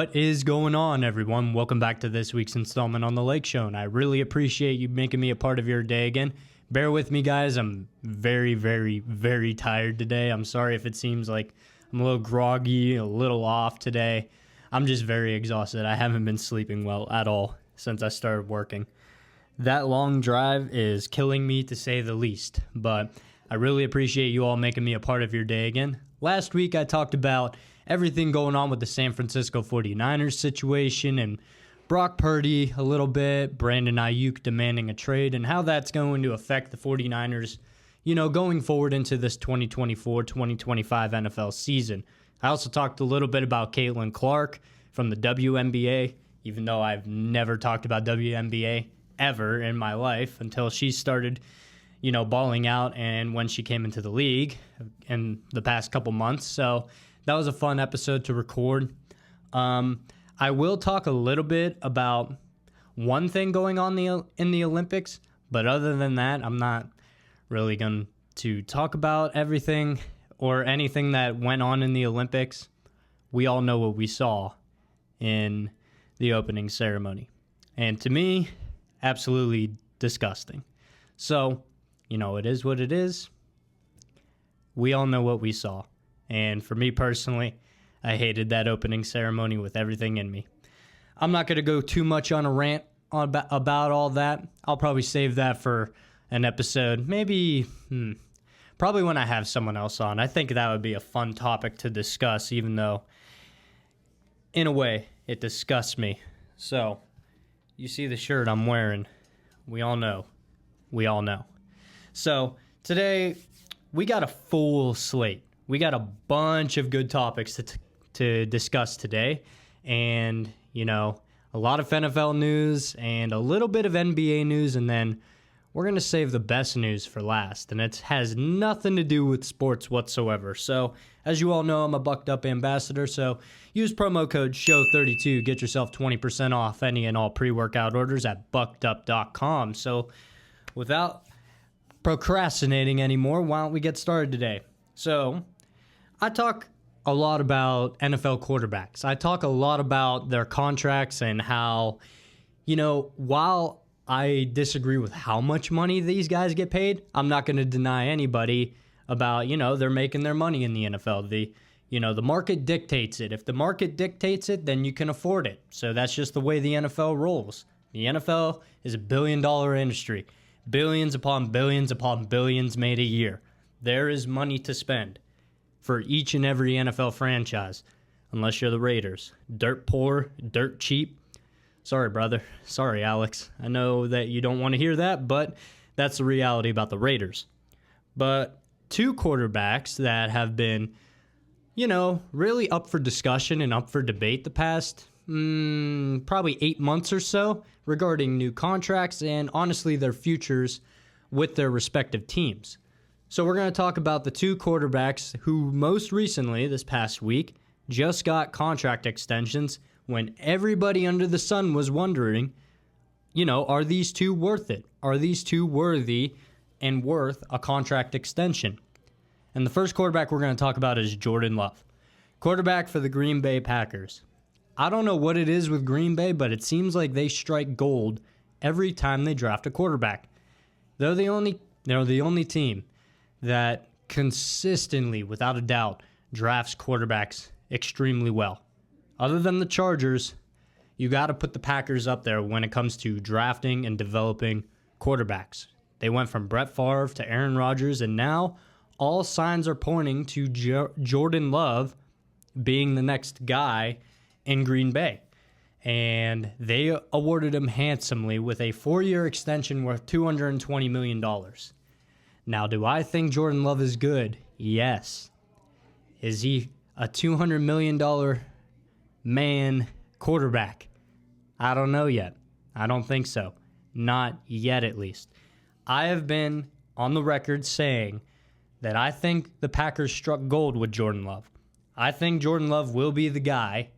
What is going on, everyone? Welcome back to this week's installment on The Lake Show, and I really appreciate you making me a part of your day again. Bear with me, guys. I'm very, very, very tired today. I'm sorry if it seems like I'm a little groggy, a little off today. I'm just very exhausted. I haven't been sleeping well at all since I started working. That long drive is killing me, to say the least, but I really appreciate you all making me a part of your day again. Last week, I talked about everything going on with the San Francisco 49ers situation and Brock Purdy a little bit, Brandon Ayuk demanding a trade, and how that's going to affect the 49ers, going forward into this 2024-2025 NFL season. I also talked a little bit about Caitlin Clark from the WNBA, even though I've never talked about WNBA ever in my life until she started, balling out and when she came into the league in the past couple months. So that was a fun episode to record. I will talk a little bit about one thing going on in the Olympics, but other than that, I'm not really going to talk about everything or anything that went on in the Olympics. We all know what we saw in the opening ceremony. And to me, absolutely disgusting. So, it is what it is. We all know what we saw. And for me personally, I hated that opening ceremony with everything in me. I'm not going to go too much on a rant about all that. I'll probably save that for an episode. Maybe, probably when I have someone else on. I think that would be a fun topic to discuss, even though, in a way, it disgusts me. So, you see the shirt I'm wearing. We all know. So, today, we got a full slate. We got a bunch of good topics to discuss today. And, a lot of NFL news and a little bit of NBA news. And then we're going to save the best news for last. And it has nothing to do with sports whatsoever. So, as you all know, I'm a Bucked Up ambassador. So, use promo code SHOW32. Get yourself 20% off any and all pre-workout orders at buckedup.com. So, without procrastinating anymore, why don't we get started today? So, I talk a lot about NFL quarterbacks. I talk a lot about their contracts and how, while I disagree with how much money these guys get paid, I'm not going to deny anybody about, they're making their money in the NFL. The market dictates it. If the market dictates it, then you can afford it. So that's just the way the NFL rolls. The NFL is a billion-dollar industry. Billions upon billions made a year. There is money to spend for each and every NFL franchise, unless you're the Raiders. Dirt poor, dirt cheap. Sorry, brother. Sorry, Alex. I know that you don't want to hear that, but that's the reality about the Raiders. But two quarterbacks that have been, really up for discussion and up for debate the past probably 8 months or so regarding new contracts and honestly their futures with their respective teams. So we're going to talk about the two quarterbacks who most recently, this past week, just got contract extensions when everybody under the sun was wondering, are these two worth it? Are these two worthy and worth a contract extension? And the first quarterback we're going to talk about is Jordan Love, quarterback for the Green Bay Packers. I don't know what it is with Green Bay, but it seems like they strike gold every time they draft a quarterback. They're the only team that consistently, without a doubt, drafts quarterbacks extremely well. Other than the Chargers, you got to put the Packers up there when it comes to drafting and developing quarterbacks. They went from Brett Favre to Aaron Rodgers, and now all signs are pointing to Jordan Love being the next guy in Green Bay. And they awarded him handsomely with a 4-year extension worth $220 million. Now, do I think Jordan Love is good? Yes. Is he a $200 million man quarterback? I don't know yet. I don't think so. Not yet, at least. I have been on the record saying that I think the Packers struck gold with Jordan Love. I think Jordan Love will be the guy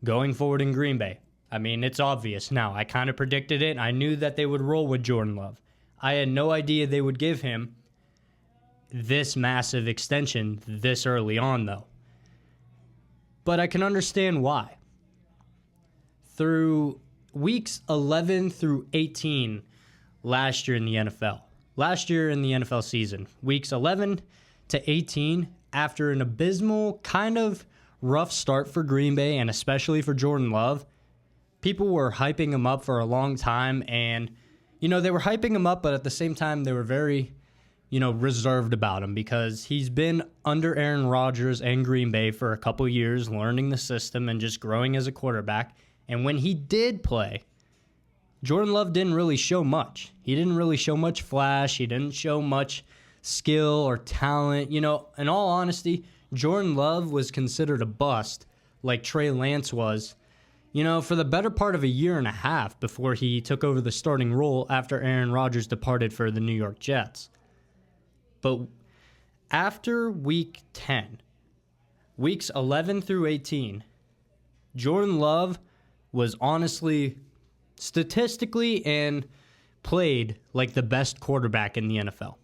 going forward in Green Bay. I mean, it's obvious now. I kind of predicted it. I knew that they would roll with Jordan Love. I had no idea they would give him this massive extension this early on, though. But I can understand why. through weeks 11 through 18 last year in the NFL. Last year in the NFL season, weeks 11 to 18, after an abysmal, kind of rough start for Green Bay and especially for Jordan Love, people were hyping him up for a long time. And, they were hyping him up, but at the same time, they were very, reserved about him because he's been under Aaron Rodgers and Green Bay for a couple years, learning the system and just growing as a quarterback. And when he did play, Jordan Love didn't really show much. He didn't really show much flash. He didn't show much skill or talent. In all honesty, Jordan Love was considered a bust like Trey Lance was, for the better part of a year and a half before he took over the starting role after Aaron Rodgers departed for the New York Jets. But after week 10, weeks 11 through 18, Jordan Love was honestly, statistically, and played like the best quarterback in the NFL.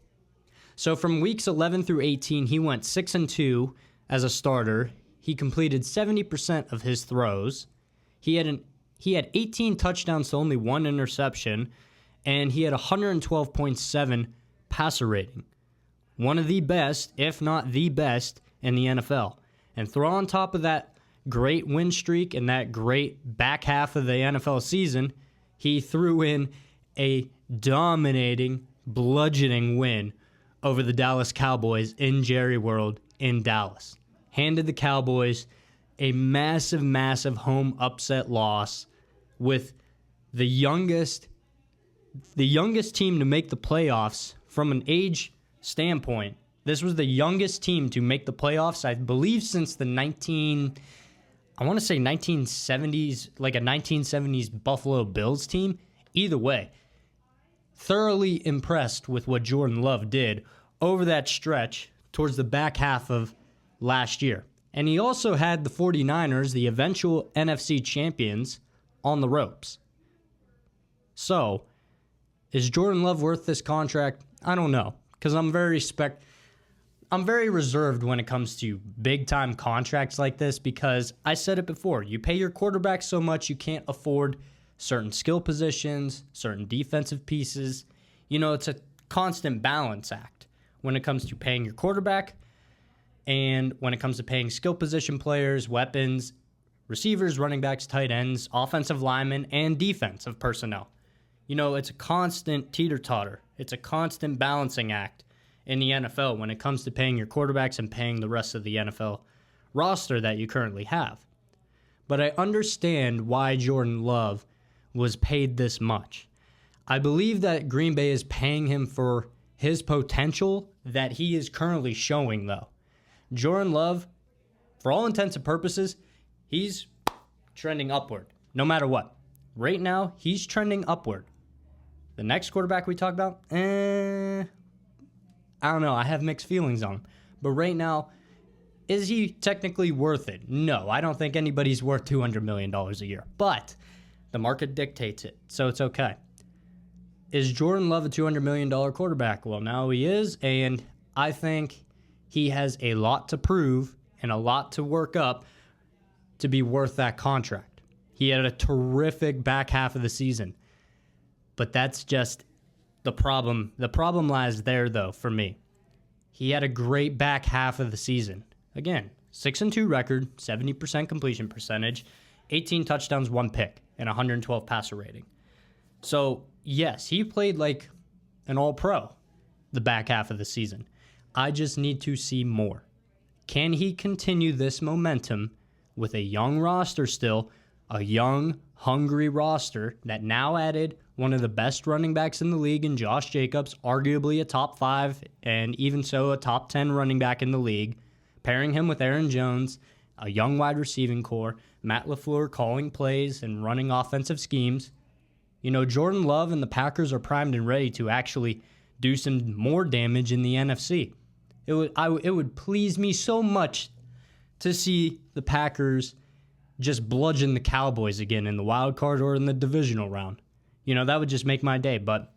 So from weeks 11 through 18, he went 6-2 as a starter. He completed 70% of his throws. He had 18 touchdowns to only 1 interception, and he had 112.7 passer rating. One of the best, if not the best, in the NFL. And throw on top of that great win streak and that great back half of the NFL season, he threw in a dominating, bludgeoning win over the Dallas Cowboys in Jerry World in Dallas. Handed the Cowboys a massive, massive home upset loss with the youngest team to make the playoffs from an age standpoint. This was the youngest team to make the playoffs, I believe, since the 1970s, like a 1970s Buffalo Bills team. Either way, thoroughly impressed with what Jordan Love did over that stretch towards the back half of last year. And he also had the 49ers, the eventual NFC Champions, on the ropes. So, is Jordan Love worth this contract? I don't know, because I'm very reserved when it comes to big-time contracts like this, because I said it before, you pay your quarterback so much you can't afford certain skill positions, certain defensive pieces. It's a constant balance act when it comes to paying your quarterback and when it comes to paying skill position players, weapons, receivers, running backs, tight ends, offensive linemen, and defensive personnel. It's a constant teeter-totter. It's a constant balancing act in the NFL when it comes to paying your quarterbacks and paying the rest of the NFL roster that you currently have. But I understand why Jordan Love was paid this much. I believe that Green Bay is paying him for his potential that he is currently showing, though. Jordan Love, for all intents and purposes, he's trending upward, no matter what. Right now, he's trending upward. The next quarterback we talk about, I don't know. I have mixed feelings on him. But right now, is he technically worth it? No, I don't think anybody's worth $200 million a year. But the market dictates it, so it's okay. Is Jordan Love a $200 million quarterback? Well, now he is, and I think he has a lot to prove and a lot to work up to be worth that contract. He had a terrific back half of the season, but that's just the problem. The problem lies there, though, for me. He had a great back half of the season. Again, 6-2 record, 70% completion percentage, 18 touchdowns, 1 pick, and 112 passer rating. So, yes, he played like an all-pro the back half of the season. I just need to see more. Can he continue this momentum with a young roster still, a young, hungry roster that now added one of the best running backs in the league in Josh Jacobs, arguably a top 5 and even so a top 10 running back in the league, pairing him with Aaron Jones, a young wide receiving core, Matt LaFleur calling plays and running offensive schemes. Jordan Love and the Packers are primed and ready to actually do some more damage in the NFC. It would please me so much to see the Packers just bludgeon the Cowboys again in the wild card or in the divisional round. That would just make my day. But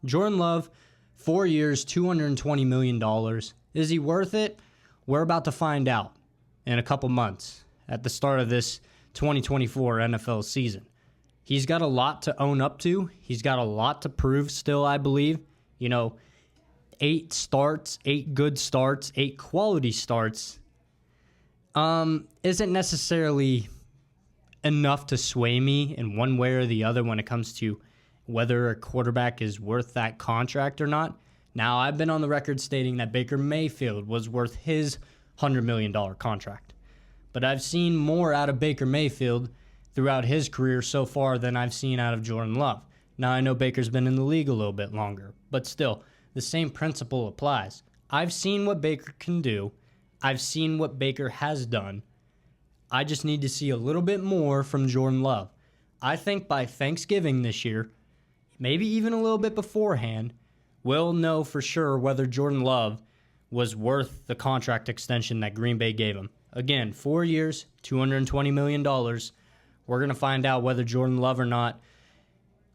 Jordan Love, 4 years, $220 million. Is he worth it? We're about to find out in a couple months at the start of this 2024 NFL season. He's got a lot to own up to. He's got a lot to prove still, I believe. 8 starts, 8 good starts, 8 quality starts isn't necessarily enough to sway me in one way or the other when it comes to whether a quarterback is worth that contract or not. Now, I've been on the record stating that Baker Mayfield was worth his $100 million contract. But I've seen more out of Baker Mayfield throughout his career so far than I've seen out of Jordan Love. Now, I know Baker's been in the league a little bit longer, but still, the same principle applies. I've seen what Baker can do. I've seen what Baker has done. I just need to see a little bit more from Jordan Love. I think by Thanksgiving this year, maybe even a little bit beforehand, we'll know for sure whether Jordan Love was worth the contract extension that Green Bay gave him. Again, 4 years, $220 million. We're going to find out whether Jordan Love or not,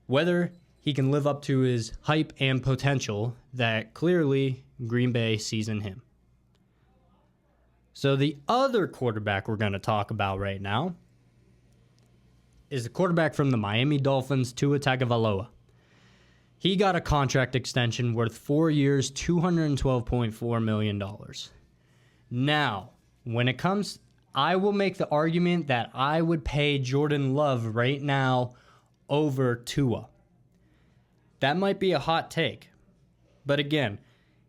whether he can live up to his hype and potential that clearly Green Bay sees in him. So the other quarterback we're going to talk about right now is the quarterback from the Miami Dolphins, Tua Tagovailoa. He got a contract extension worth 4 years, $212.4 million. Now, when it comes, I will make the argument that I would pay Jordan Love right now over Tua. That might be a hot take. But again,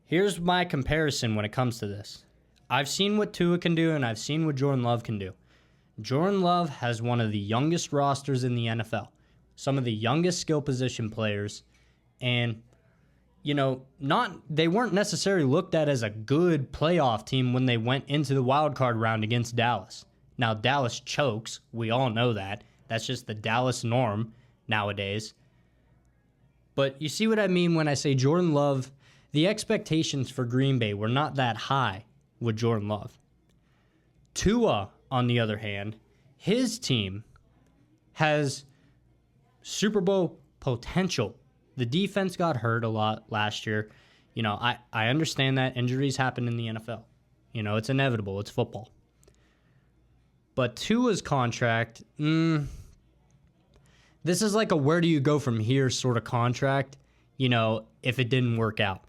here's my comparison when it comes to this. I've seen what Tua can do, and I've seen what Jordan Love can do. Jordan Love has one of the youngest rosters in the NFL, some of the youngest skill position players, and, they weren't necessarily looked at as a good playoff team when they went into the wild card round against Dallas. Now, Dallas chokes. We all know that. That's just the Dallas norm nowadays. But you see what I mean when I say Jordan Love, the expectations for Green Bay were not that high with Jordan Love. Tua, on the other hand, his team has Super Bowl potential. The defense got hurt a lot last year. I understand that injuries happen in the NFL. It's inevitable. It's football. But Tua's contract, this is like a where do you go from here sort of contract, if it didn't work out.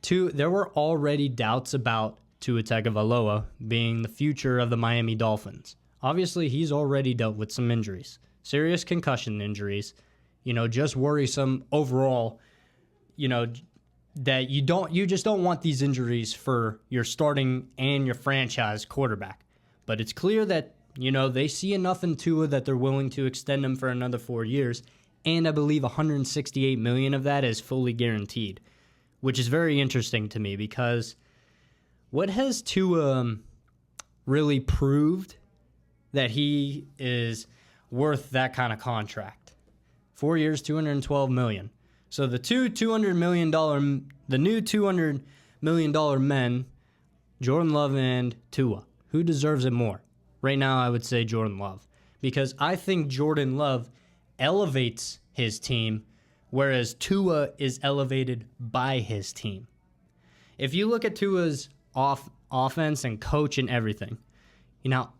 There were already doubts about Tua Tagovailoa being the future of the Miami Dolphins. Obviously, he's already dealt with some injuries, serious concussion injuries, just worrisome overall, that you just don't want these injuries for your starting and your franchise quarterback. But it's clear that, they see enough in Tua that they're willing to extend him for another 4 years. And I believe $168 million of that is fully guaranteed, which is very interesting to me because what has Tua really proved that he is worth that kind of contract? 4 years, $212 million. So the new $200 million men, Jordan Love and Tua. Who deserves it more? Right now, I would say Jordan Love. Because I think Jordan Love elevates his team, whereas Tua is elevated by his team. If you look at Tua's offense and coach and everything,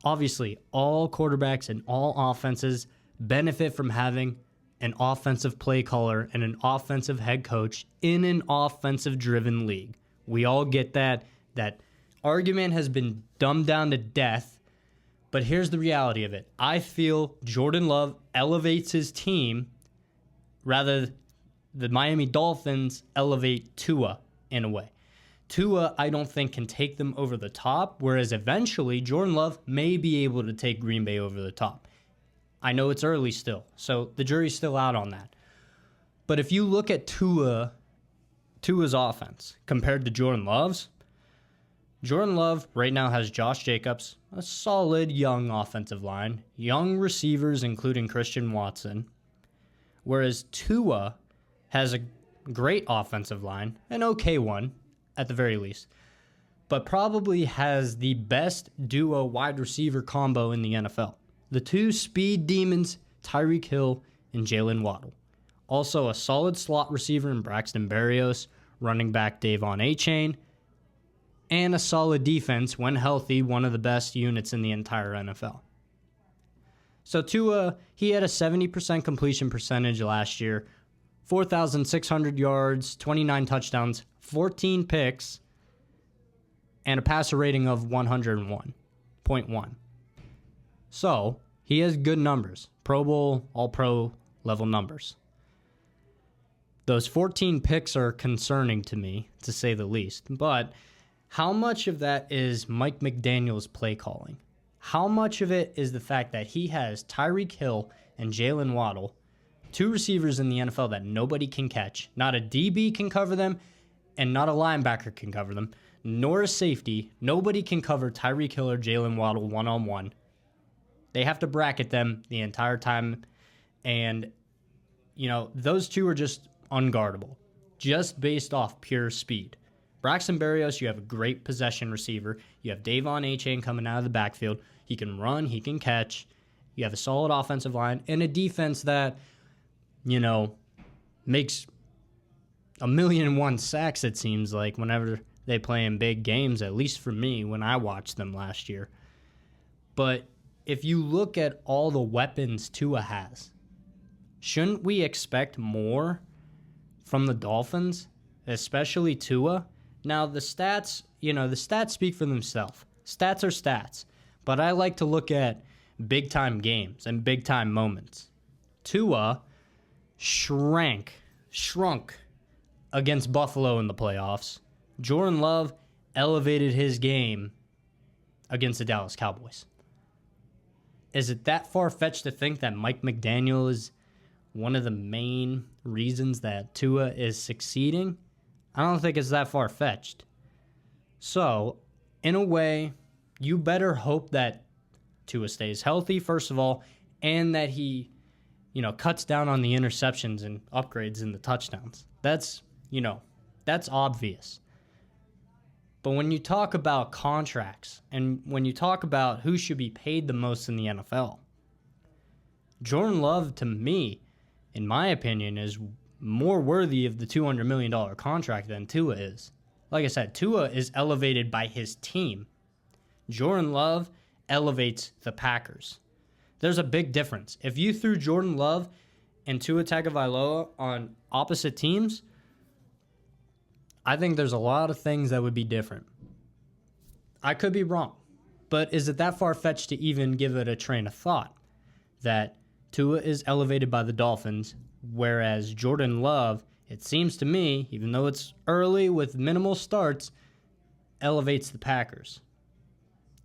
obviously all quarterbacks and all offenses benefit from having an offensive play caller and an offensive head coach in an offensive-driven league. We all get that. That argument has been dumbed down to death, but here's the reality of it. I feel Jordan Love elevates his team, rather the Miami Dolphins elevate Tua in a way. Tua, I don't think, can take them over the top, whereas eventually Jordan Love may be able to take Green Bay over the top. I know it's early still, so the jury's still out on that. But if you look at Tua's offense compared to Jordan Love's, Jordan Love right now has Josh Jacobs, a solid young offensive line, young receivers including Christian Watson, whereas Tua has a great offensive line, an okay one at the very least, but probably has the best duo wide receiver combo in the NFL. The two speed demons, Tyreek Hill and Jalen Waddle. Also a solid slot receiver in Braxton Berrios, running back Davon Achane, and a solid defense, when healthy, one of the best units in the entire NFL. So Tua, he had a 70% completion percentage last year, 4,600 yards, 29 touchdowns, 14 picks, and a passer rating of 101.1. So he has good numbers, Pro Bowl, All-Pro level numbers. Those 14 picks are concerning to me, to say the least. But how much of that is Mike McDaniel's play calling? How much of it is the fact that he has Tyreek Hill and Jalen Waddle, two receivers in the NFL that nobody can catch? Not a DB can cover them, and not a linebacker can cover them, nor a safety. Nobody can cover Tyreek Hill or Jalen Waddle one-on-one. They have to bracket them the entire time. And, those two are just unguardable, just based off pure speed. Braxton Berrios, you have a great possession receiver. You have Davon A-Chain coming out of the backfield. He can run, he can catch. You have a solid offensive line and a defense that, makes 1,000,001 sacks, it seems like, whenever they play in big games, at least for me when I watched them last year. But if you look at all the weapons Tua has, shouldn't we expect more from the Dolphins, especially Tua? Now, the stats speak for themselves. Stats are stats. But I like to look at big-time games and big-time moments. Tua shrunk against Buffalo in the playoffs. Jordan Love elevated his game against the Dallas Cowboys. Is it that far-fetched to think that Mike McDaniel is one of the main reasons that Tua is succeeding? I don't think it's that far-fetched. So, in a way, you better hope that Tua stays healthy, first of all, and that he, cuts down on the interceptions and upgrades in the touchdowns. That's obvious. But when you talk about contracts and when you talk about who should be paid the most in the NFL, Jordan Love, to me, in my opinion, is more worthy of the $200 million contract than Tua is. Like I said, Tua is elevated by his team. Jordan Love elevates the Packers. There's a big difference. If you threw Jordan Love and Tua Tagovailoa on opposite teams, I think there's a lot of things that would be different. I could be wrong, but is it that far-fetched to even give it a train of thought that Tua is elevated by the Dolphins, whereas Jordan Love, it seems to me, even though it's early with minimal starts, elevates the Packers?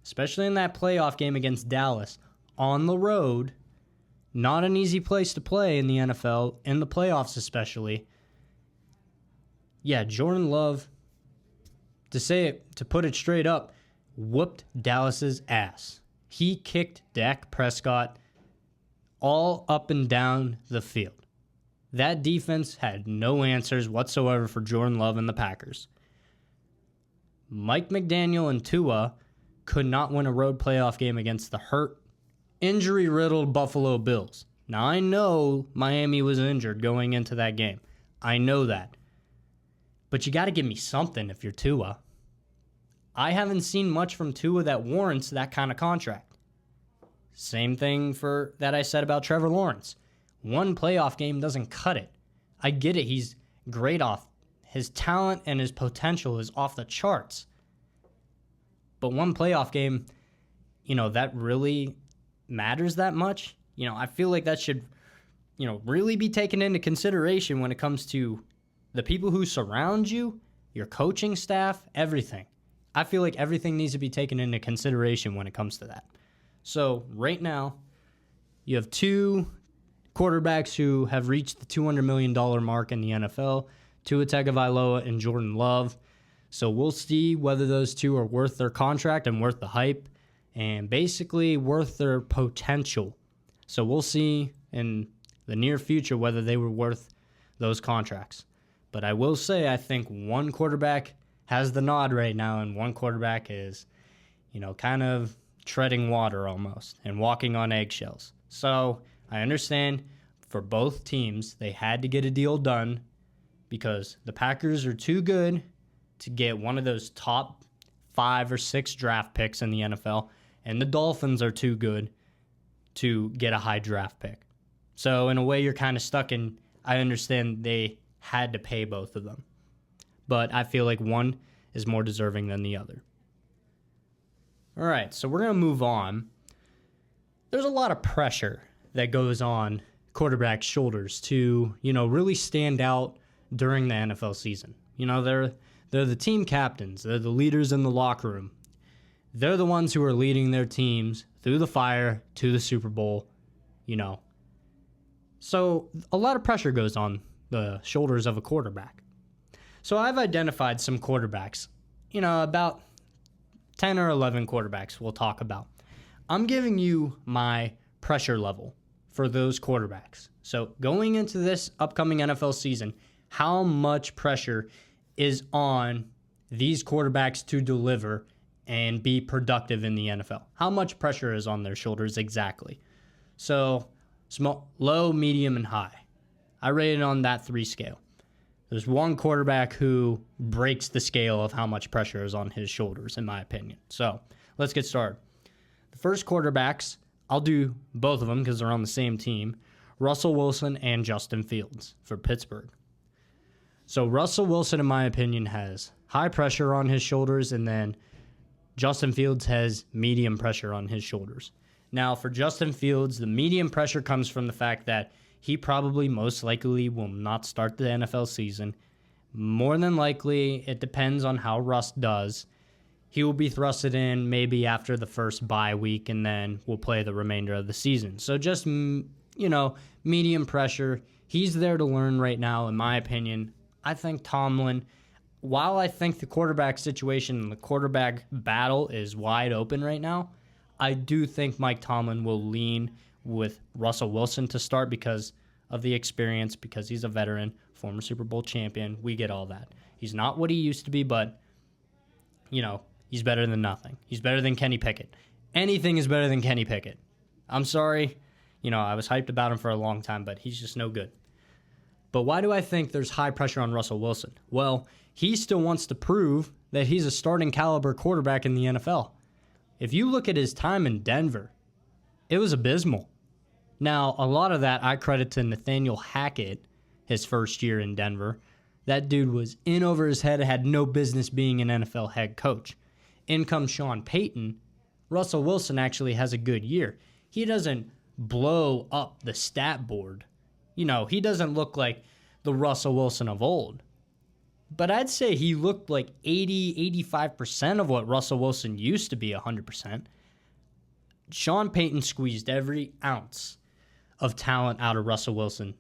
Especially in that playoff game against Dallas, on the road, not an easy place to play in the NFL, in the playoffs especially. Yeah, Jordan Love, to put it straight up, whooped Dallas's ass. He kicked Dak Prescott all up and down the field. That defense had no answers whatsoever for Jordan Love and the Packers. Mike McDaniel and Tua could not win a road playoff game against the hurt, injury-riddled Buffalo Bills. Now, I know Miami was injured going into that game. I know that. But you got to give me something if you're Tua. I haven't seen much from Tua that warrants that kind of contract. Same thing that I said about Trevor Lawrence. One playoff game doesn't cut it. I get it. He's great off. His talent and his potential is off the charts. But one playoff game, that really matters that much? I feel like that should, really be taken into consideration when it comes to the people who surround you, your coaching staff, everything. I feel like everything needs to be taken into consideration when it comes to that. So right now, you have two quarterbacks who have reached the $200 million mark in the NFL, Tua Tagovailoa and Jordan Love. So we'll see whether those two are worth their contract and worth the hype and basically worth their potential. So we'll see in the near future whether they were worth those contracts. But I will say I think one quarterback has the nod right now and one quarterback is, kind of treading water almost and walking on eggshells. So I understand for both teams they had to get a deal done because the Packers are too good to get one of those top 5 or 6 draft picks in the NFL, and the Dolphins are too good to get a high draft pick. So in a way, you're kind of stuck in. I understand they had to pay both of them, but I feel like one is more deserving than the other. All right, so we're going to move on. There's a lot of pressure that goes on quarterback's shoulders to, really stand out during the NFL season. They're the team captains. They're the leaders in the locker room. They're the ones who are leading their teams through the fire to the Super Bowl, So a lot of pressure goes on the shoulders of a quarterback. So I've identified some quarterbacks, about 10 or 11 quarterbacks we'll talk about. I'm giving you my pressure level for those quarterbacks. So going into this upcoming NFL season, how much pressure is on these quarterbacks to deliver and be productive in the NFL? How much pressure is on their shoulders exactly? So small, low, medium, and high. I rate it on that 3 scale. There's one quarterback who breaks the scale of how much pressure is on his shoulders, in my opinion. So let's get started. The first quarterbacks, I'll do both of them because they're on the same team, Russell Wilson and Justin Fields for Pittsburgh. So Russell Wilson, in my opinion, has high pressure on his shoulders, and then Justin Fields has medium pressure on his shoulders. Now, for Justin Fields, the medium pressure comes from the fact that he probably most likely will not start the NFL season. More than likely, it depends on how Russ does. He will be thrusted in maybe after the first bye week, and then will play the remainder of the season. So just, medium pressure. He's there to learn right now, in my opinion. I think Tomlin, while I think the quarterback situation and the quarterback battle is wide open right now, I do think Mike Tomlin will lean with Russell Wilson to start because of the experience, because he's a veteran, former Super Bowl champion. We get all that. He's not what he used to be, but, he's better than nothing. He's better than Kenny Pickett. Anything is better than Kenny Pickett. I'm sorry. I was hyped about him for a long time, but he's just no good. But why do I think there's high pressure on Russell Wilson? Well, he still wants to prove that he's a starting caliber quarterback in the NFL. If you look at his time in Denver, it was abysmal. Now, a lot of that I credit to Nathaniel Hackett, his first year in Denver. That dude was in over his head, had no business being an NFL head coach. In comes Sean Payton. Russell Wilson actually has a good year. He doesn't blow up the stat board. He doesn't look like the Russell Wilson of old. But I'd say he looked like 80, 85% of what Russell Wilson used to be 100%. Sean Payton squeezed every ounce of talent out of Russell Wilson,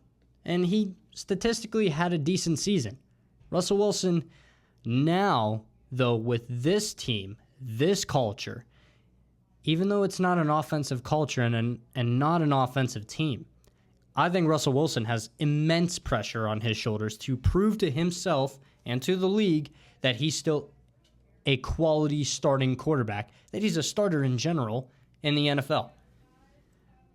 and he statistically had a decent season. Russell Wilson now, though, with this team, this culture, even though it's not an offensive culture and not an offensive team, I think Russell Wilson has immense pressure on his shoulders to prove to himself and to the league that he's still a quality starting quarterback, that he's a starter in general in the NFL.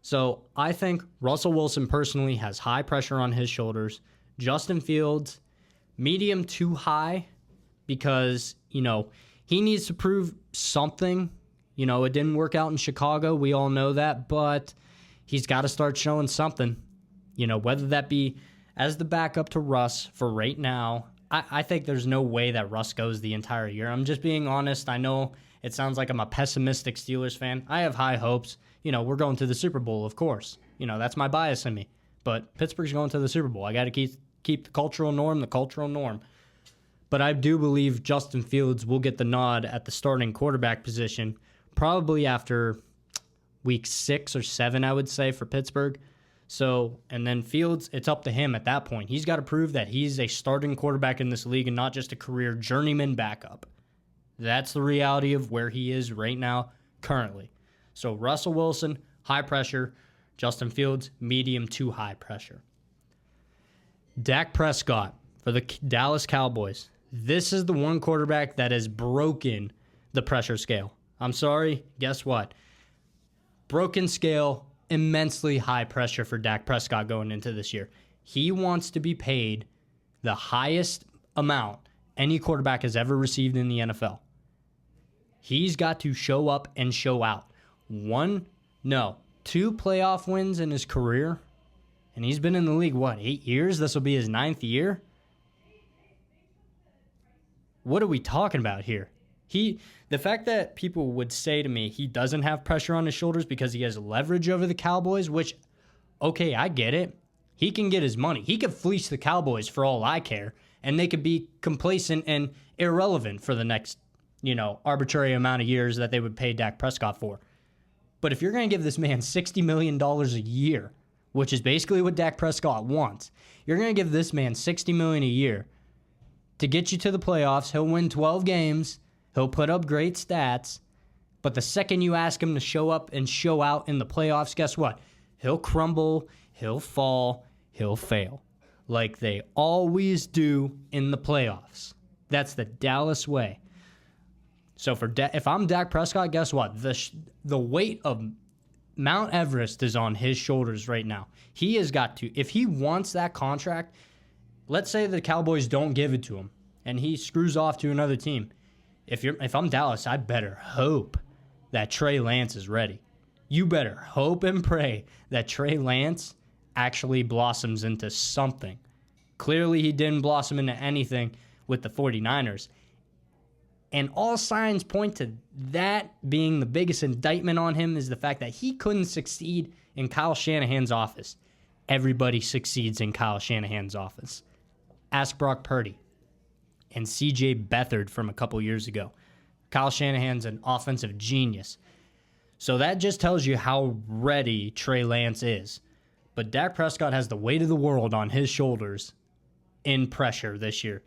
So I think Russell Wilson personally has high pressure on his shoulders. Justin Fields, medium to high, because, he needs to prove something. It didn't work out in Chicago. We all know that, but he's got to start showing something. Whether that be as the backup to Russ for right now. I think there's no way that Russ goes the entire year. I'm just being honest. I know it sounds like I'm a pessimistic Steelers fan. I have high hopes. We're going to the Super Bowl, of course. That's my bias in me. But Pittsburgh's going to the Super Bowl. I got to keep the cultural norm. But I do believe Justin Fields will get the nod at the starting quarterback position probably after week 6 or 7, I would say, for Pittsburgh. So, and then Fields, it's up to him at that point. He's got to prove that he's a starting quarterback in this league and not just a career journeyman backup. That's the reality of where he is right now, currently. So Russell Wilson, high pressure. Justin Fields, medium to high pressure. Dak Prescott for the Dallas Cowboys. This is the one quarterback that has broken the pressure scale. I'm sorry, guess what? Broken scale, immensely high pressure for Dak Prescott going into this year. He wants to be paid the highest amount any quarterback has ever received in the NFL. He's got to show up and show out. 2 playoff wins in his career, and he's been in the league, 8 years? This will be his 9th year? What are we talking about here? The fact that people would say to me he doesn't have pressure on his shoulders because he has leverage over the Cowboys, which, okay, I get it. He can get his money. He could fleece the Cowboys for all I care, and they could be complacent and irrelevant for the next, arbitrary amount of years that they would pay Dak Prescott for. But if you're going to give this man $60 million a year, which is basically what Dak Prescott wants, you're going to give this man $60 million a year to get you to the playoffs. He'll win 12 games. He'll put up great stats. But the second you ask him to show up and show out in the playoffs, guess what? He'll crumble, he'll fall, he'll fail. Like they always do in the playoffs. That's the Dallas way. So if I'm Dak Prescott, guess what? The weight of Mount Everest is on his shoulders right now. He has got to, if he wants that contract, let's say the Cowboys don't give it to him and he screws off to another team. If I'm Dallas, I better hope that Trey Lance is ready. You better hope and pray that Trey Lance actually blossoms into something. Clearly, he didn't blossom into anything with the 49ers. And all signs point to that being the biggest indictment on him is the fact that he couldn't succeed in Kyle Shanahan's office. Everybody succeeds in Kyle Shanahan's office. Ask Brock Purdy and C.J. Beathard from a couple years ago. Kyle Shanahan's an offensive genius. So that just tells you how ready Trey Lance is. But Dak Prescott has the weight of the world on his shoulders in pressure this year.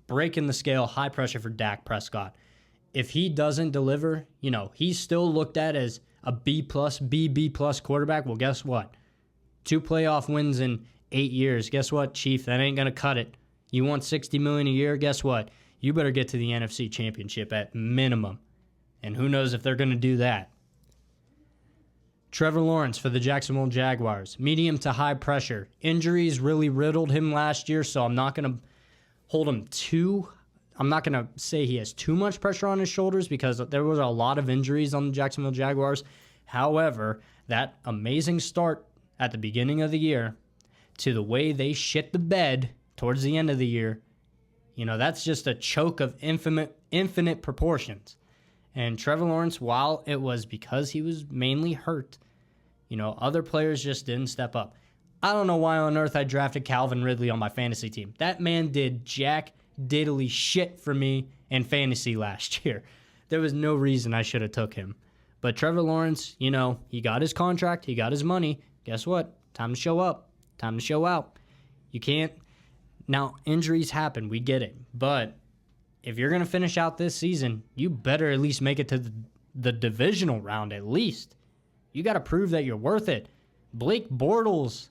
Breaking the scale, high pressure for Dak Prescott. If he doesn't deliver, he's still looked at as a B+ quarterback. Well, guess what? 2 playoff wins in 8 years. Guess what, Chief? That ain't going to cut it. You want $60 million a year? Guess what? You better get to the NFC Championship at minimum. And who knows if they're going to do that. Trevor Lawrence for the Jacksonville Jaguars. Medium to high pressure. Injuries really riddled him last year, so I'm not going to hold him I'm not going to say he has too much pressure on his shoulders because there was a lot of injuries on the Jacksonville Jaguars. However, that amazing start at the beginning of the year to the way they shit the bed towards the end of the year, that's just a choke of infinite proportions. And Trevor Lawrence, while it was because he was mainly hurt, other players just didn't step up. I don't know why on earth I drafted Calvin Ridley on my fantasy team. That man did jack diddly shit for me in fantasy last year. There was no reason I should have took him. But Trevor Lawrence, he got his contract, he got his money. Guess what? Time to show up. Time to show out. You can't. Now, injuries happen. We get it. But if you're going to finish out this season, you better at least make it to the divisional round at least. You got to prove that you're worth it. Blake Bortles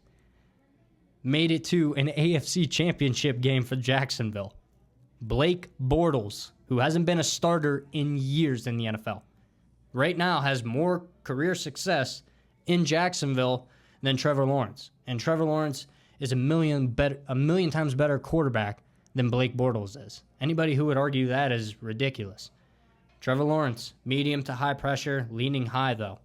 made it to an AFC Championship game for Jacksonville. Blake Bortles, who hasn't been a starter in years in the NFL, right now has more career success in Jacksonville than Trevor Lawrence. And Trevor Lawrence is a million times better quarterback than Blake Bortles is. Anybody who would argue that is ridiculous. Trevor Lawrence, medium to high pressure, leaning high though.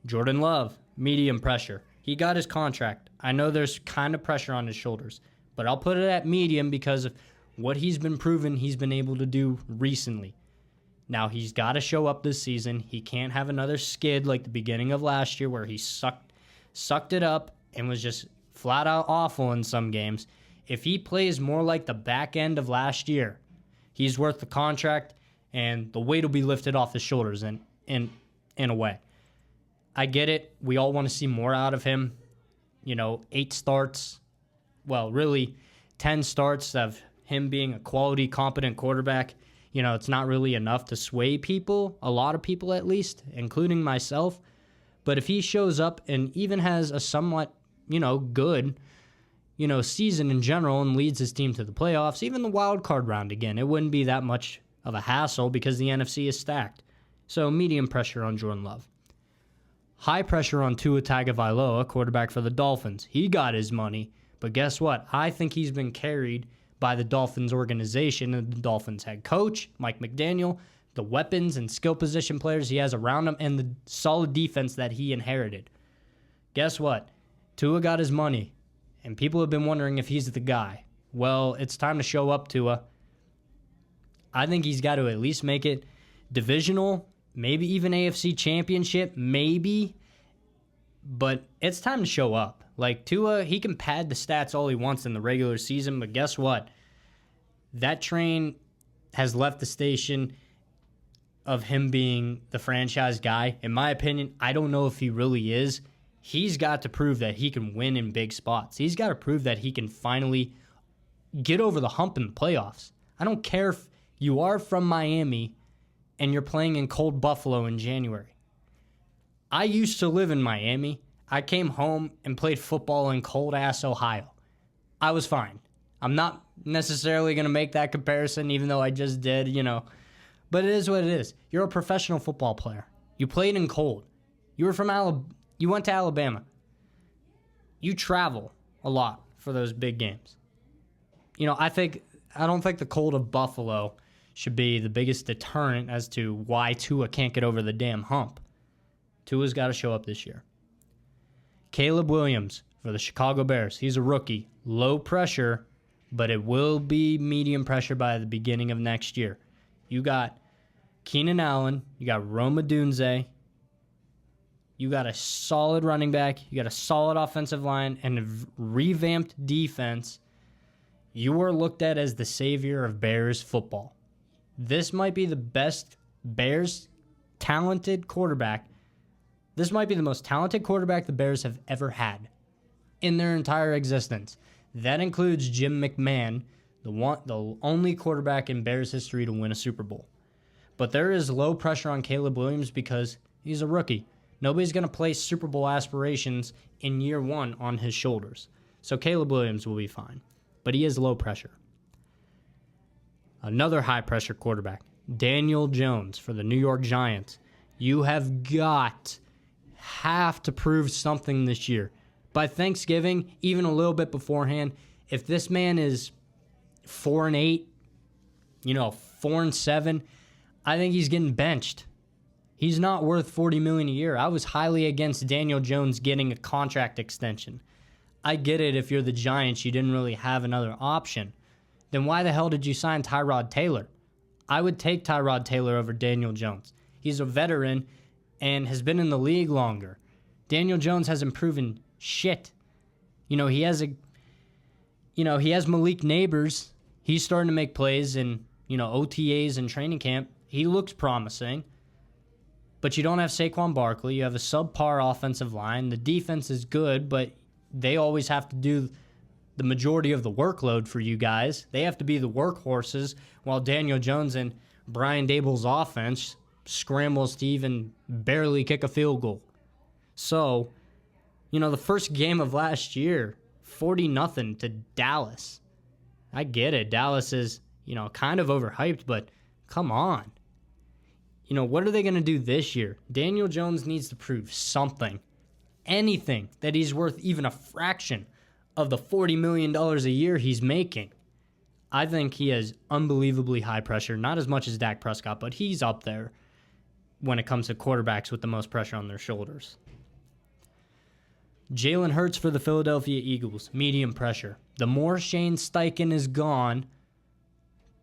Jordan Love, medium pressure. He got his contract. I know there's kind of pressure on his shoulders, but I'll put it at medium because of what he's been proven he's been able to do recently. Now, he's got to show up this season. He can't have another skid like the beginning of last year where he sucked it up and was just flat out awful in some games. If he plays more like the back end of last year, he's worth the contract and the weight will be lifted off his shoulders in a way. I get it. We all want to see more out of him. 8 starts. Well, really 10 starts of him being a quality, competent quarterback. It's not really enough to sway people, a lot of people at least, including myself. But if he shows up and even has a somewhat, good, season in general and leads his team to the playoffs, even the wild card round again, it wouldn't be that much of a hassle because the NFC is stacked. So medium pressure on Jordan Love. High pressure on Tua Tagovailoa, quarterback for the Dolphins. He got his money, but guess what? I think he's been carried by the Dolphins organization and the Dolphins head coach, Mike McDaniel, the weapons and skill position players he has around him, and the solid defense that he inherited. Guess what? Tua got his money, and people have been wondering if he's the guy. Well, it's time to show up, Tua. I think he's got to at least make it divisional, maybe even AFC Championship, maybe. But it's time to show up. Like, Tua, he can pad the stats all he wants in the regular season, but guess what? That train has left the station of him being the franchise guy. In my opinion, I don't know if he really is. He's got to prove that he can win in big spots. He's got to prove that he can finally get over the hump in the playoffs. I don't care if you are from Miami and you're playing in cold Buffalo in January. I used to live in Miami. I came home and played football in cold-ass Ohio. I was fine. I'm not necessarily going to make that comparison, even though I just did, But it is what it is. You're a professional football player. You played in cold. You were from You went to Alabama. You travel a lot for those big games. I don't think the cold of Buffalo should be the biggest deterrent as to why Tua can't get over the damn hump. Tua's got to show up this year. Caleb Williams for the Chicago Bears. He's a rookie. Low pressure, but it will be medium pressure by the beginning of next year. You got Keenan Allen. You got Rome Odunze. You got a solid running back. You got a solid offensive line and a revamped defense. You are looked at as the savior of Bears football. This might be the best Bears talented quarterback. This might be the most talented quarterback the Bears have ever had in their entire existence. That includes Jim McMahon, the only quarterback in Bears history to win a Super Bowl. But there is low pressure on Caleb Williams because he's a rookie. Nobody's going to place Super Bowl aspirations in year one on his shoulders. So Caleb Williams will be fine. But he is low pressure. Another high-pressure quarterback, Daniel Jones for the New York Giants. You have to prove something this year. By Thanksgiving, even a little bit beforehand, if this man is 4-8, 4-7, I think he's getting benched. He's not worth $40 million a year. I was highly against Daniel Jones getting a contract extension. I get it if you're the Giants, you didn't really have another option. Then why the hell did you sign Tyrod Taylor? I would take Tyrod Taylor over Daniel Jones. He's a veteran and has been in the league longer. Daniel Jones hasn't proven shit. He has Malik Neighbors. He's starting to make plays in, OTAs and training camp. He looks promising. But you don't have Saquon Barkley. You have a subpar offensive line. The defense is good, but they always have to do the majority of the workload for you guys. They have to be the workhorses while Daniel Jones and Brian Daboll's offense scrambles to even barely kick a field goal. So, the first game of last year, 40-0 to Dallas. I get it. Dallas is, kind of overhyped, but come on. What are they going to do this year? Daniel Jones needs to prove something, anything, that he's worth even a fraction of the $40 million a year he's making. I think he has unbelievably high pressure, not as much as Dak Prescott, but he's up there when it comes to quarterbacks with the most pressure on their shoulders. Jalen Hurts for the Philadelphia Eagles, medium pressure. The more Shane Steichen is gone,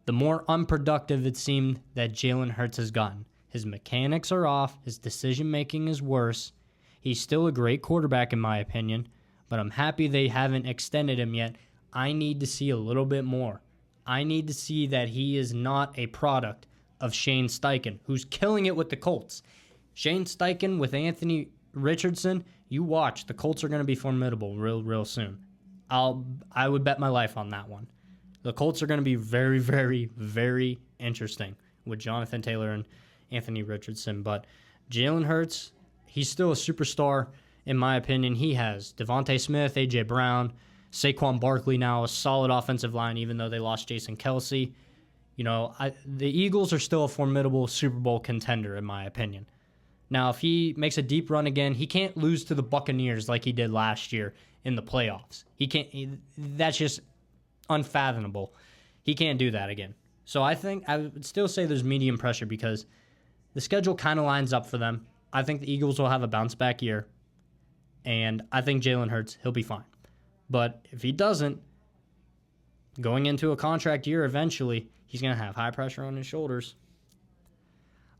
the more unproductive it seemed that Jalen Hurts has gotten. His mechanics are off. His decision-making is worse. He's still a great quarterback in my opinion, but I'm happy they haven't extended him yet. I need to see a little bit more. I need to see that he is not a product of Shane Steichen, who's killing it with the Colts. Shane Steichen with Anthony Richardson, you watch. The Colts are going to be formidable real soon. I would bet my life on that one. The Colts are going to be very, very, very interesting with Jonathan Taylor and Anthony Richardson. But Jalen Hurts, he's still a superstar in my opinion. He has Devontae Smith, A.J. Brown, Saquon Barkley now, a solid offensive line even though they lost Jason Kelce. The Eagles are still a formidable Super Bowl contender in my opinion. Now, if he makes a deep run again, he can't lose to the Buccaneers like he did last year in the playoffs. He can't. That's just unfathomable. He can't do that again. So I think I would still say there's medium pressure because the schedule kind of lines up for them. I think the Eagles will have a bounce back year. And I think Jalen Hurts, he'll be fine. But if he doesn't, going into a contract year eventually, he's going to have high pressure on his shoulders.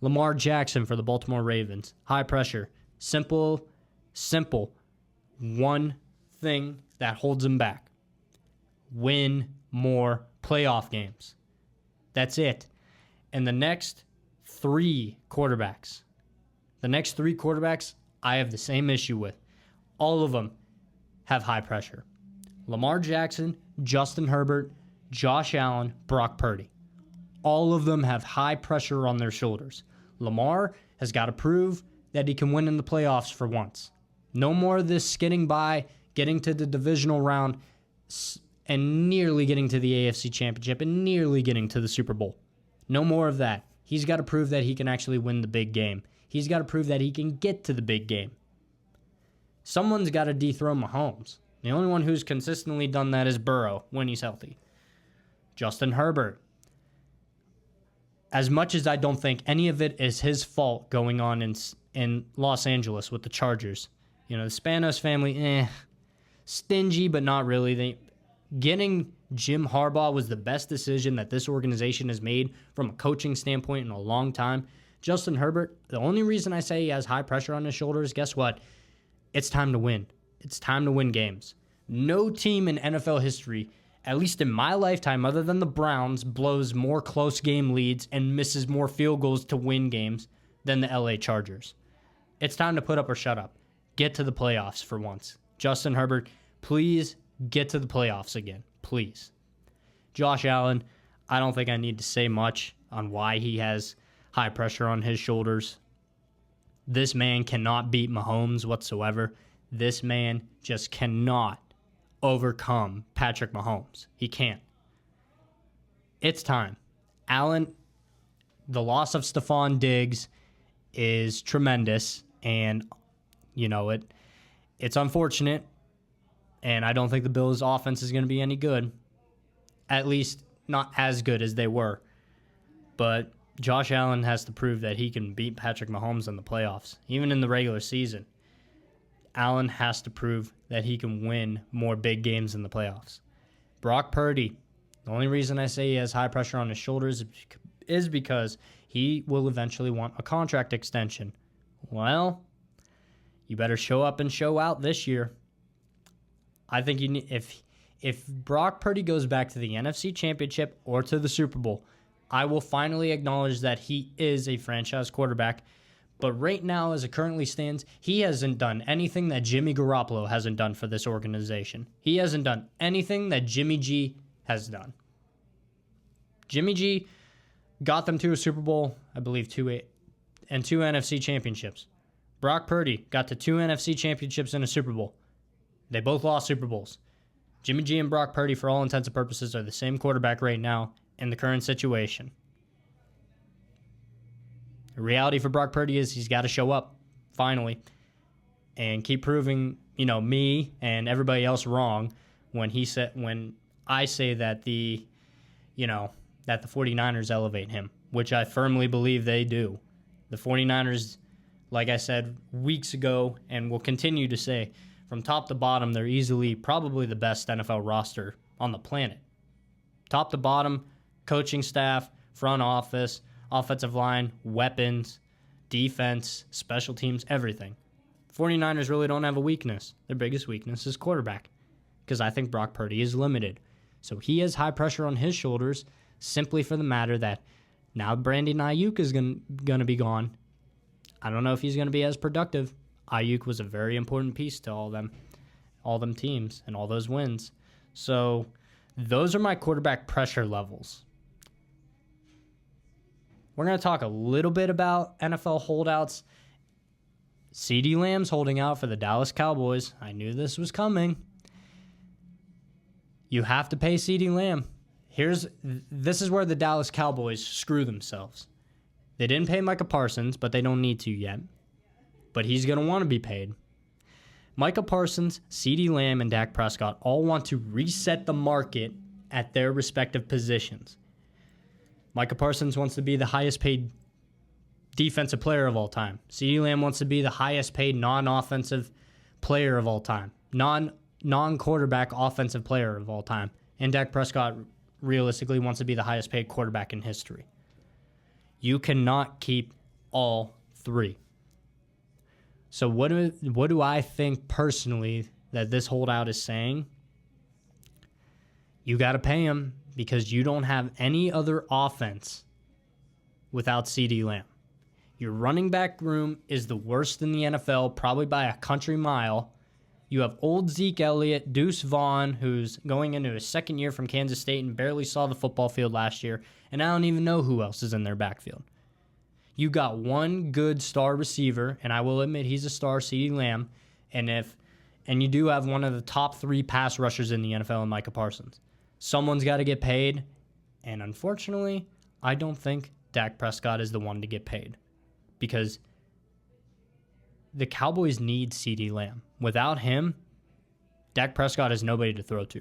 Lamar Jackson for the Baltimore Ravens. High pressure. Simple. One thing that holds him back. Win more playoff games. That's it. And the next three quarterbacks, I have the same issue with. All of them have high pressure. Lamar Jackson, Justin Herbert, Josh Allen, Brock Purdy. All of them have high pressure on their shoulders. Lamar has got to prove that he can win in the playoffs for once. No more of this skidding by, getting to the divisional round, and nearly getting to the AFC Championship and nearly getting to the Super Bowl. No more of that. He's got to prove that he can actually win the big game. He's got to prove that he can get to the big game. Someone's got to dethrone Mahomes. The only one who's consistently done that is Burrow when he's healthy. Justin Herbert. As much as I don't think any of it is his fault going on in Los Angeles with the Chargers. You know, the Spanos family, stingy, but not really. Getting Jim Harbaugh was the best decision that this organization has made from a coaching standpoint in a long time. Justin Herbert, the only reason I say he has high pressure on his shoulders, guess what? It's time to win. It's time to win games. No team in NFL history, at least in my lifetime, other than the Browns, blows more close game leads and misses more field goals to win games than the LA Chargers. It's time to put up or shut up. Get to the playoffs for once. Justin Herbert, please get to the playoffs again. Please. Josh Allen, I don't think I need to say much on why he has high pressure on his shoulders. This man cannot beat Mahomes whatsoever. This man just cannot overcome Patrick Mahomes. He can't. It's time. Allen, the loss of Stephon Diggs is tremendous, and, you know, it's unfortunate, and I don't think the Bills' offense is going to be any good. At least not as good as they were. But Josh Allen has to prove that he can beat Patrick Mahomes in the playoffs, even in the regular season. Allen has to prove that he can win more big games in the playoffs. Brock Purdy, the only reason I say he has high pressure on his shoulders is because he will eventually want a contract extension. Well, you better show up and show out this year. I think if Brock Purdy goes back to the NFC Championship or to the Super Bowl, I will finally acknowledge that he is a franchise quarterback. But right now, as it currently stands, he hasn't done anything that Jimmy Garoppolo hasn't done for this organization. He hasn't done anything that Jimmy G has done. Jimmy G got them to a Super Bowl, I believe, and 2 NFC championships. Brock Purdy got to 2 NFC championships and a Super Bowl. They both lost Super Bowls. Jimmy G and Brock Purdy, for all intents and purposes, are the same quarterback right now in the current situation. The reality for Brock Purdy is he's got to show up, finally, and keep proving, me and everybody else wrong when I say that the 49ers elevate him, which I firmly believe they do. The 49ers, like I said weeks ago and will continue to say, from top to bottom, they're easily probably the best NFL roster on the planet. Top to bottom, coaching staff, front office, offensive line, weapons, defense, special teams, everything. 49ers really don't have a weakness. Their biggest weakness is quarterback, because I think Brock Purdy is limited. So he has high pressure on his shoulders simply for the matter that now Brandon Ayuk is going to be gone. I don't know if he's going to be as productive. Ayuk was a very important piece to all them teams and all those wins. So those are my quarterback pressure levels. We're going to talk a little bit about NFL holdouts. CeeDee Lamb's holding out for the Dallas Cowboys. I knew this was coming. You have to pay CeeDee Lamb. This is where the Dallas Cowboys screw themselves. They didn't pay Micah Parsons, but they don't need to yet. But he's going to want to be paid. Micah Parsons, CeeDee Lamb, and Dak Prescott all want to reset the market at their respective positions. Micah Parsons wants to be the highest paid defensive player of all time. CeeDee Lamb wants to be the highest paid non-offensive player of all time. Non-quarterback offensive player of all time. And Dak Prescott realistically wants to be the highest paid quarterback in history. You cannot keep all three. So what do I think personally that this holdout is saying? You got to pay him because you don't have any other offense without CeeDee Lamb. Your running back room is the worst in the NFL, probably by a country mile. You have old Zeke Elliott, Deuce Vaughn, who's going into his second year from Kansas State and barely saw the football field last year, and I don't even know who else is in their backfield. You got one good star receiver, and I will admit he's a star, CeeDee Lamb, and you do have one of the top 3 pass rushers in the NFL in Micah Parsons. Someone's got to get paid, and unfortunately, I don't think Dak Prescott is the one to get paid because the Cowboys need CeeDee Lamb. Without him, Dak Prescott has nobody to throw to.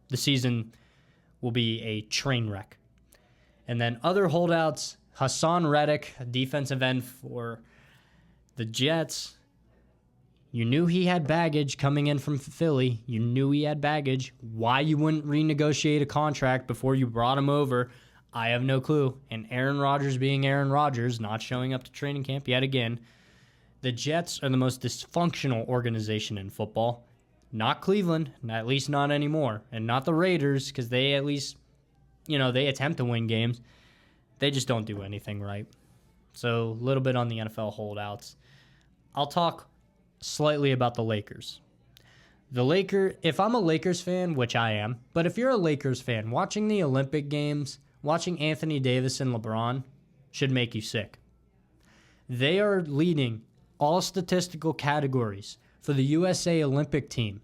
The season will be a train wreck. And then other holdouts, Hassan Reddick, a defensive end for the Jets. You knew he had baggage coming in from Philly. You knew he had baggage. Why you wouldn't renegotiate a contract before you brought him over, I have no clue. And Aaron Rodgers being Aaron Rodgers, not showing up to training camp yet again. The Jets are the most dysfunctional organization in football. Not Cleveland, at least not anymore. And not the Raiders, because they at least, they attempt to win games. They just don't do anything right. So a little bit on the NFL holdouts. I'll talk slightly about the Lakers. If I'm a Lakers fan, which I am, but if you're a Lakers fan, watching the Olympic Games, watching Anthony Davis and LeBron should make you sick. They are leading all statistical categories for the USA Olympic team,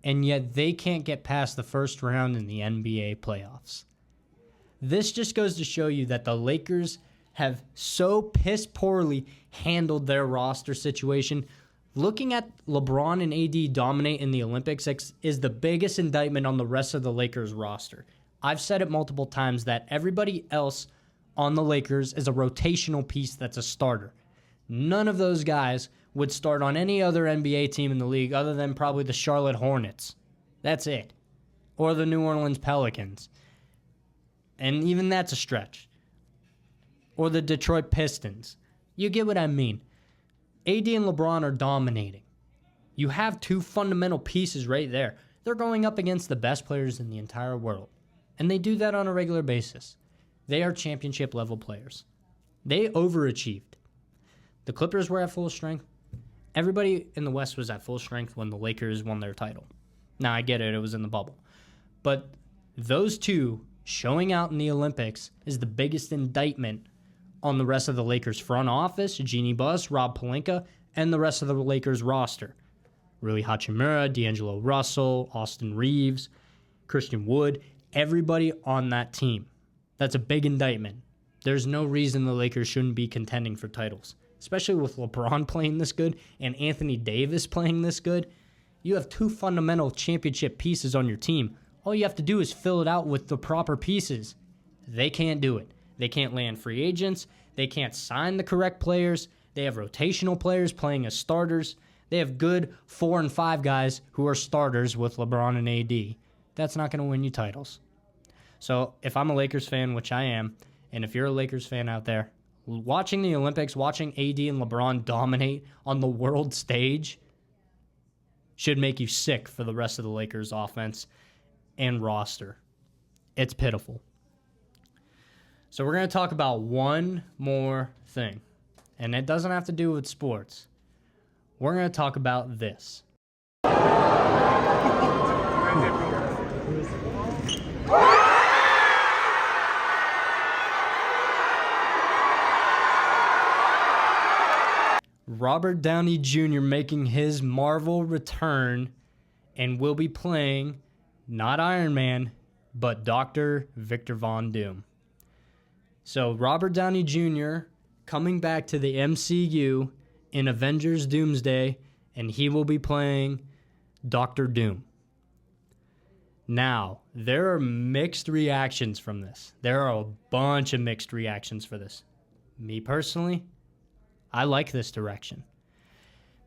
and yet they can't get past the first round in the NBA playoffs. This just goes to show you that the Lakers have so piss poorly handled their roster situation. Looking at LeBron and AD dominate in the Olympics is the biggest indictment on the rest of the Lakers roster. I've said it multiple times that everybody else on the Lakers is a rotational piece that's a starter. None of those guys would start on any other NBA team in the league other than probably the Charlotte Hornets. That's it. Or the New Orleans Pelicans. And even that's a stretch. Or the Detroit Pistons. You get what I mean. AD and LeBron are dominating. You have 2 fundamental pieces right there. They're going up against the best players in the entire world. And they do that on a regular basis. They are championship level players. They overachieved. The Clippers were at full strength. Everybody in the West was at full strength when the Lakers won their title. Now, I get it. It was in the bubble. But those 2 showing out in the Olympics is the biggest indictment on the rest of the Lakers front office, Jeannie Buss, Rob Pelinka, and the rest of the Lakers roster. Rui Hachimura, D'Angelo Russell, Austin Reeves, Christian Wood, everybody on that team. That's a big indictment. There's no reason the Lakers shouldn't be contending for titles, especially with LeBron playing this good and Anthony Davis playing this good. You have 2 fundamental championship pieces on your team. All you have to do is fill it out with the proper pieces. They can't do it. They can't land free agents. They can't sign the correct players. They have rotational players playing as starters. They have good 4 and 5 guys who are starters with LeBron and AD. That's not going to win you titles. So if I'm a Lakers fan, which I am, and if you're a Lakers fan out there, watching the Olympics, watching AD and LeBron dominate on the world stage should make you sick for the rest of the Lakers offense and roster. It's pitiful. So we're going to talk about one more thing, and it doesn't have to do with sports. We're going to talk about this. Robert Downey Jr. making his Marvel return and will be playing not Iron Man, but Dr. Victor Von Doom. So Robert Downey Jr. coming back to the MCU in Avengers Doomsday, and he will be playing Dr. Doom. Now, there are mixed reactions from this. There are a bunch of mixed reactions for this. Me personally, I like this direction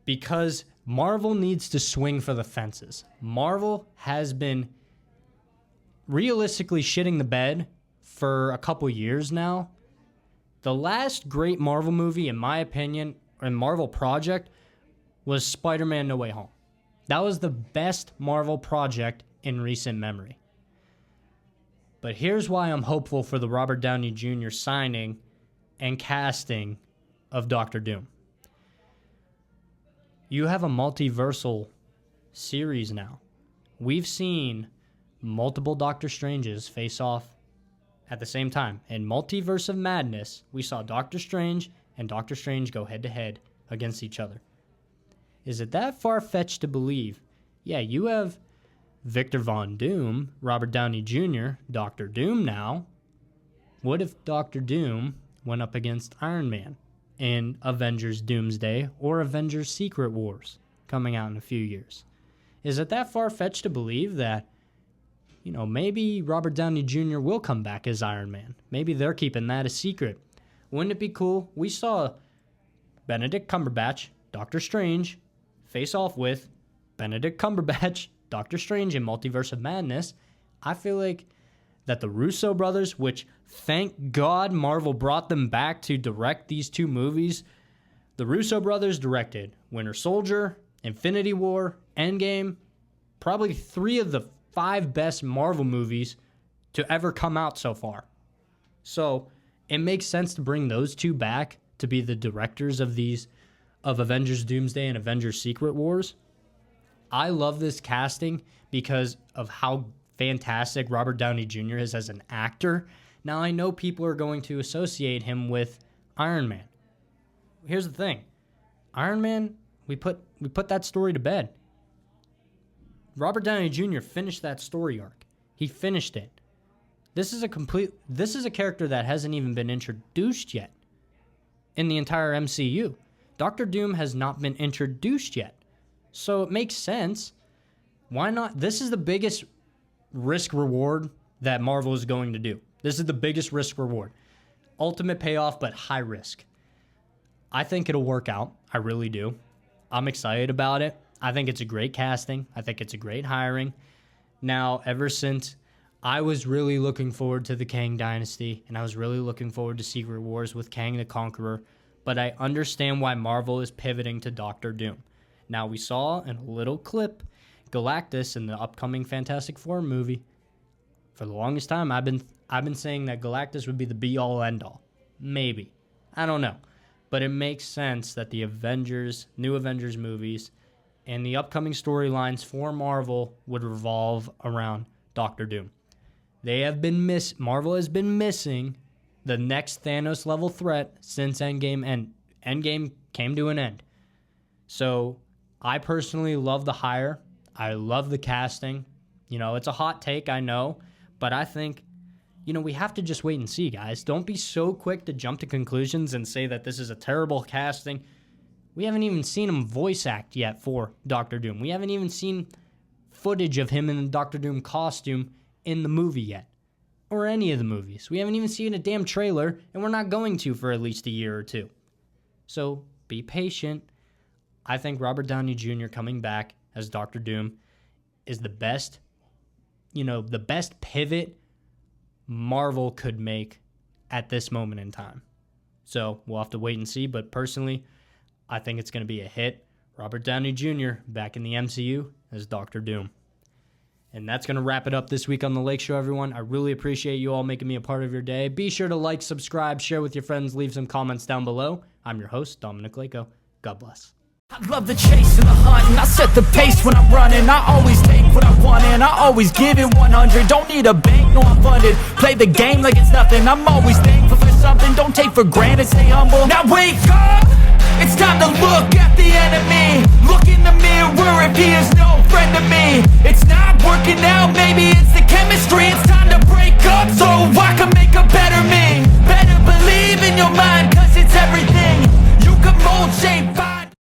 because Marvel needs to swing for the fences. Marvel has been realistically shitting the bed for a couple years now. The last great Marvel movie, in my opinion, and Marvel project was Spider-Man No Way Home. That was the best Marvel project in recent memory. But here's why I'm hopeful for the Robert Downey Jr. signing and casting of Doctor Doom. You have a multiversal series now. We've seen multiple Doctor Stranges face off at the same time. In Multiverse of Madness, we saw Doctor Strange and Doctor Strange go head-to-head against each other. Is it that far-fetched to believe, yeah, you have Victor Von Doom, Robert Downey Jr., Doctor Doom now. What if Doctor Doom went up against Iron Man in Avengers Doomsday or Avengers Secret Wars coming out in a few years? Is it that far-fetched to believe that, maybe Robert Downey Jr. will come back as Iron Man? Maybe they're keeping that a secret. Wouldn't it be cool? We saw Benedict Cumberbatch, Doctor Strange, face off with Benedict Cumberbatch, Doctor Strange in Multiverse of Madness. I feel like that the Russo brothers, which thank God Marvel brought them back to direct these two movies. The Russo brothers directed Winter Soldier, Infinity War, Endgame, probably 3 of the 5 best Marvel movies to ever come out so far. So it makes sense to bring those two back to be the directors of Avengers Doomsday and Avengers Secret Wars. I love this casting because of how fantastic Robert Downey Jr. is as an actor. Now, I know people are going to associate him with Iron Man. Here's the thing. Iron Man, we put that story to bed. Robert Downey Jr. finished that story arc. He finished it. This is a character that hasn't even been introduced yet in the entire MCU. Doctor Doom has not been introduced yet. So it makes sense. Why not? This is the biggest risk reward that Marvel is going to do. This is the biggest risk reward. Ultimate payoff, but high risk. I think it'll work out. I really do. I'm excited about it. I think it's a great casting. I think it's a great hiring. Now, ever since I was really looking forward to the Kang Dynasty, and I was really looking forward to Secret Wars with Kang the Conqueror, but I understand why Marvel is pivoting to Doctor Doom. Now, we saw in a little clip Galactus in the upcoming Fantastic Four movie. For the longest time, I've been saying that Galactus would be the be-all, end-all. Maybe. I don't know. But it makes sense that the new Avengers movies, and the upcoming storylines for Marvel would revolve around Doctor Doom. Marvel has been missing the next Thanos-level threat since Endgame, and Endgame came to an end. So I personally love the hire. I love the casting. It's a hot take, I know, but I think, we have to just wait and see, guys. Don't be so quick to jump to conclusions and say that this is a terrible casting. We haven't even seen him voice act yet for Doctor Doom. We haven't even seen footage of him in the Doctor Doom costume in the movie yet, or any of the movies. We haven't even seen a damn trailer, and we're not going to for at least a year or two. So be patient. I think Robert Downey Jr. coming back as Doctor Doom is the best, the best pivot Marvel could make at this moment in time. So we'll have to wait and see, but personally, I think it's going to be a hit. Robert Downey Jr. back in the MCU as Doctor Doom. And that's going to wrap it up this week on The Lake Show, everyone. I really appreciate you all making me a part of your day. Be sure to like, subscribe, share with your friends, leave some comments down below. I'm your host, Dominic Lako. God bless. I love the chase and the hunt, and I set the pace when I'm running. I always take what I want, and I always give it 100. Don't need a bank, no, I'm funded. Play the game like it's nothing. I'm always thankful for something. Don't take for granted, stay humble. Now wake up! It's time to look at the enemy. Look